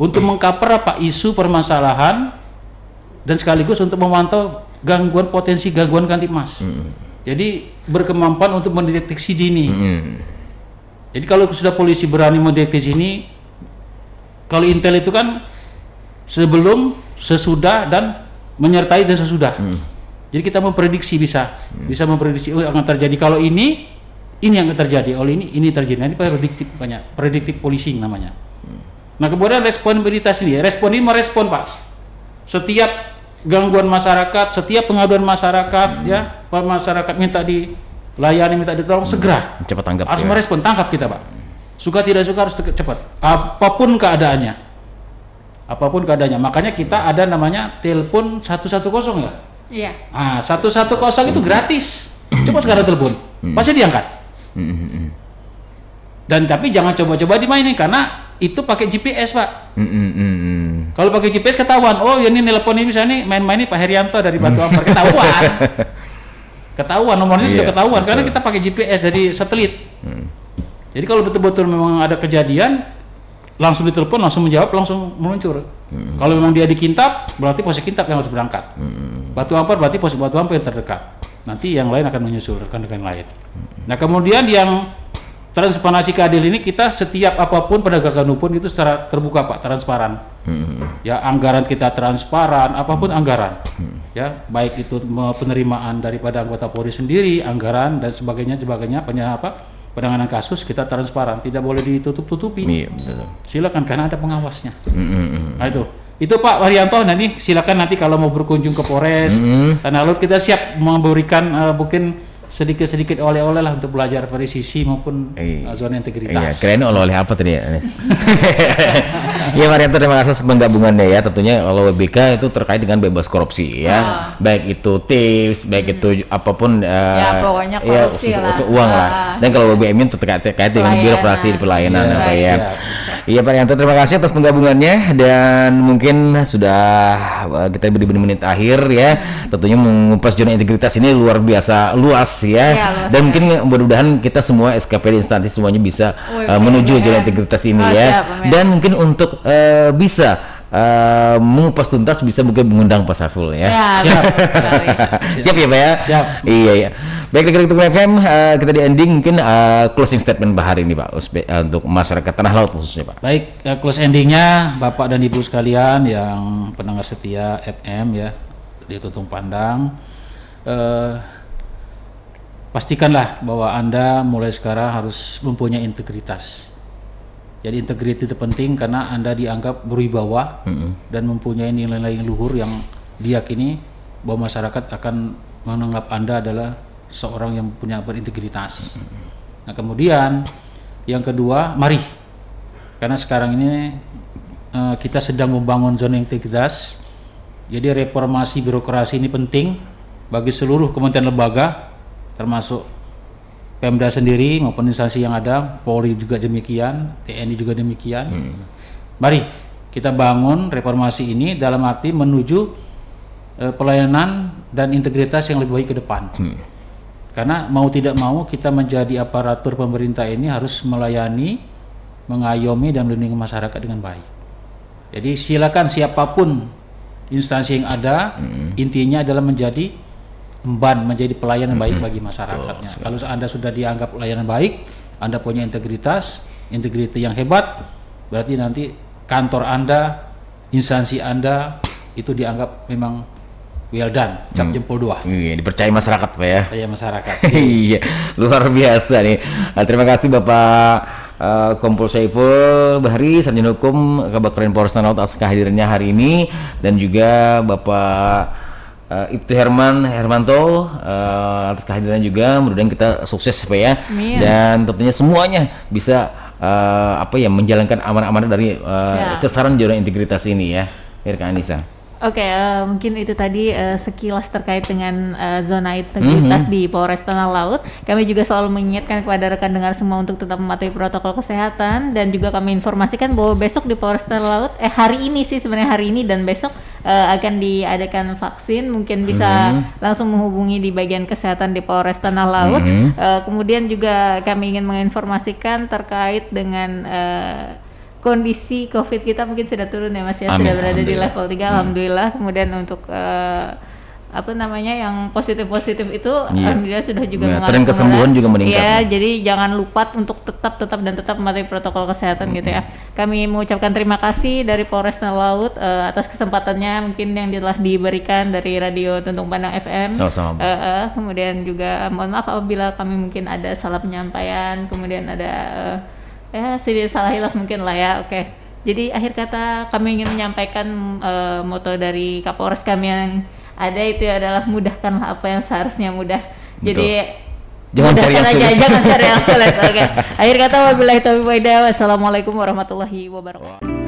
Untuk mengcover apa isu permasalahan dan sekaligus untuk memantau potensi gangguan Kamtibmas. Jadi berkemampuan untuk mendeteksi dini. Jadi kalau sudah polisi berani mendeteksi ini, kalau intel itu kan sebelum, sesudah dan menyertai dan sesudah. Jadi kita memprediksi bisa memprediksi akan terjadi kalau ini yang akan terjadi, ini terjadi. Nanti prediktif policing namanya. Nah kemudian responsibilitas ini, merespon Pak. Setiap gangguan masyarakat, setiap pengaduan masyarakat, ya masyarakat minta dilayani, minta ditolong segera. Cepat tanggap. Harus merespon, tangkap kita Pak. Suka tidak suka harus cepat. Apapun keadaannya. Makanya kita ada namanya telepon 110 ya. Iya. Nah 110 itu gratis. Coba sekarang telepon, pasti diangkat. Dan tapi jangan coba-coba dimainin karena itu pakai GPS Pak. Kalau pakai GPS ketahuan, oh ini nelpon ini misalnya main-main ini Pak Herianto dari Batu Ampar, ketahuan. ketahuan nomornya sudah ketahuan karena kita pakai GPS dari satelit. Jadi kalau betul-betul memang ada kejadian, langsung ditelepon, langsung menjawab, langsung meluncur. Kalau memang dia di Kintab, berarti posisi Kintab yang harus berangkat. Batu Ampar berarti posisi Batu Ampar yang terdekat. Nanti yang lain akan menyusul rekan-rekan lain. Nah kemudian yang transparansi keadilan ini kita setiap apapun penegakan hukum itu secara terbuka Pak, transparan. Ya anggaran kita transparan, apapun anggaran. Ya baik itu penerimaan daripada anggota Polri sendiri, anggaran dan sebagainya, penanganan kasus kita transparan, tidak boleh ditutup-tutupi. Iya, betul. Silakan karena ada pengawasnya. Nah itu Pak Waryanto. Nah ini silakan nanti kalau mau berkunjung ke Polres Tanah Laut kita siap memberikan mungkin sedikit-sedikit oleh-oleh lah untuk belajar presisi maupun zona integritas. Iya, keren oleh-oleh apa tadi ya? Ya Waryanto, terima kasih atas penggabungannya ya. Tentunya kalau WBK itu terkait dengan bebas korupsi ya. Baik itu tips, baik itu apapun ya pokoknya korupsi uang lah. Dan kalau WBM itu terkait dengan birokrasi di pelayanan apa ya. Iya Pak Waryanto, terima kasih atas penggabungannya dan mungkin sudah kita di menit akhir ya. Tentunya mengupas zona integritas ini luar biasa luas ya. Dan mungkin mudah-mudahan kita semua SKPD instansi semuanya bisa menuju zona integritas ini ya. Dan mungkin untuk bisa mengupas tuntas bisa mungkin mengundang Pak Saiful ya. Siap ya Pak ya? Siap. Iya. Baik, dari Teman FM kita di ending mungkin closing statement Pak hari ini Pak untuk masyarakat Tanah Laut khususnya Pak. Baik, close endingnya Bapak dan Ibu sekalian yang pendengar setia FM ya di Tutung Pandang, pastikanlah bahwa Anda mulai sekarang harus mempunyai integritas. Jadi integritas itu penting karena Anda dianggap berwibawa dan mempunyai nilai-nilai luhur yang diyakini bahwa masyarakat akan menganggap Anda adalah seorang yang punya berintegritas. Nah kemudian yang kedua, mari karena sekarang ini kita sedang membangun zona integritas. Jadi reformasi birokrasi ini penting bagi seluruh kementerian lembaga termasuk Pemda sendiri maupun instansi yang ada, Polri juga demikian, TNI juga demikian. Mari kita bangun reformasi ini dalam arti menuju pelayanan dan integritas yang lebih baik ke depan. Karena mau tidak mau kita menjadi aparatur pemerintah ini harus melayani, mengayomi dan melindungi masyarakat dengan baik. Jadi silakan siapapun instansi yang ada, intinya adalah menjadi emban, menjadi pelayan yang baik bagi masyarakatnya. Kalau Anda sudah dianggap pelayanan baik, Anda punya integritas yang hebat, berarti nanti kantor Anda, instansi Anda itu dianggap memang well done, cap jempol 2. Iya, dipercaya masyarakat Pak ya. Percaya masyarakat. Iya, luar biasa nih. Terima kasih Bapak Kompol Saiful Bahri, Sarjana Hukum Kabakren Polres Tanah Laut atas kehadirannya hari ini, dan juga Bapak Ibtu Hermanto atas kehadirannya juga. Mudah-mudahan kita sukses Pak ya. Dan tentunya semuanya bisa menjalankan amanah-amanah dari sasaran zona integritas ini ya. Kak Anissa. Oke, mungkin itu tadi sekilas terkait dengan zona integritas di Polres Tanah Laut. Kami juga selalu mengingatkan kepada rekan dengar semua untuk tetap mematuhi protokol kesehatan, dan juga kami informasikan bahwa besok di Polres Tanah Laut, hari ini dan besok akan diadakan vaksin. Mungkin bisa langsung menghubungi di bagian kesehatan di Polres Tanah Laut. Kemudian juga kami ingin menginformasikan terkait dengan kondisi COVID kita mungkin sudah turun ya Mas ya. Sudah berada di level 3 alhamdulillah. Kemudian untuk yang positif itu alhamdulillah sudah juga mengalami tren kesembuhan juga meningkat. Iya, jadi jangan lupa untuk tetap mematuhi protokol kesehatan gitu ya. Kami mengucapkan terima kasih dari Polres Tanah Laut atas kesempatannya mungkin yang telah diberikan dari Radio Tutung Pandang FM. Sama-sama. Kemudian juga mohon maaf apabila kami mungkin ada salah penyampaian, kemudian ada sedikit salah hilaf mungkin lah ya. Oke. Jadi akhir kata kami ingin menyampaikan moto dari Kapolres kami yang ada itu adalah mudahkanlah apa yang seharusnya mudah. Betul. Jadi jangan cari yang sulit. Oke. Akhir kata wabillahi taufiq wal hidayah. Wassalamualaikum warahmatullahi wabarakatuh.